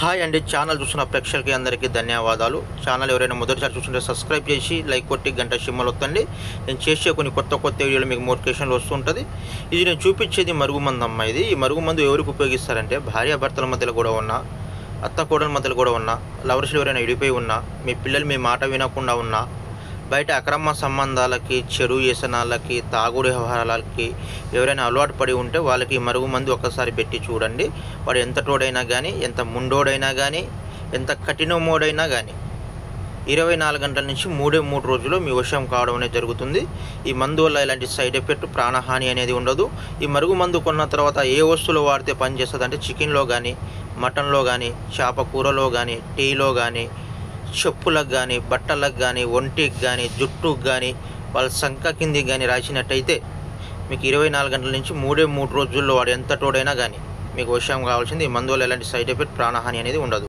Hi అండి, channel చూస్తున్న ప్రేక్షకులకి అందరికీ ధన్యవాదాలు. ఛానల్ ఎవరైనా మొదటిసారి చూస్తుంటే సబ్స్క్రైబ్ చేసి లైక్ కొట్టి గంట సింబల్ వత్తండి. నేను చేసే కొన్ని కొత్త వీడియోలు మీకు నోటిఫికేషన్లు వస్తుంటుంది. ఇది నేను చూపించేది మరుగుమందు అమ్మ. ఈ మరుగుమందు ఎవరికి ఉపయోగిస్తారంటే భార్యాభర్తల మధ్యలో కూడా ఉన్న, అత్త కోడల మధ్యలో కూడా ఉన్న, లవర్స్లు ఎవరైనా విడిపోయి ఉన్నా, మీ పిల్లలు మీ మాట వినకుండా ఉన్నా, బయట అక్రమ సంబంధాలకి, చెడు వ్యసనాలకి, తాగుడు వ్యవహారాలకి ఎవరైనా అలవాటు పడి ఉంటే వాళ్ళకి మరుగుమందు ఒక్కసారి పెట్టి చూడండి. వాడు ఎంత తోడైనా కానీ, ఎంత ముండోడైనా కానీ, ఎంత కఠినమోడైనా కానీ 24 గంటల నుంచి 3 రోజుల్లో మీ వశం కావడం అనేది జరుగుతుంది. ఈ మందు వల్ల ఇలాంటి సైడ్ ఎఫెక్ట్, ప్రాణహాని అనేది ఉండదు. ఈ మరుగుమందు కొన్న తర్వాత ఏ వస్తువులు వాడితే పనిచేస్తుంది అంటే చికెన్లో కానీ, మటన్లో కానీ, చేప కూరలో కానీ, టీలో కానీ, చెప్పులకు కానీ, బట్టలకు కానీ, ఒంటికి కానీ, జుట్టుకు కానీ, వాళ్ళ సంఖ కిందికి కానీ రాసినట్టయితే మీకు 24 గంటల నుంచి 3 రోజుల్లో వాడు ఎంత తోడైనా కానీ మీకు వశం కావాల్సింది. ఈ మందు వల్ల ఎలాంటి సైడ్ ఎఫెక్ట్, ప్రాణహాని అనేది ఉండదు.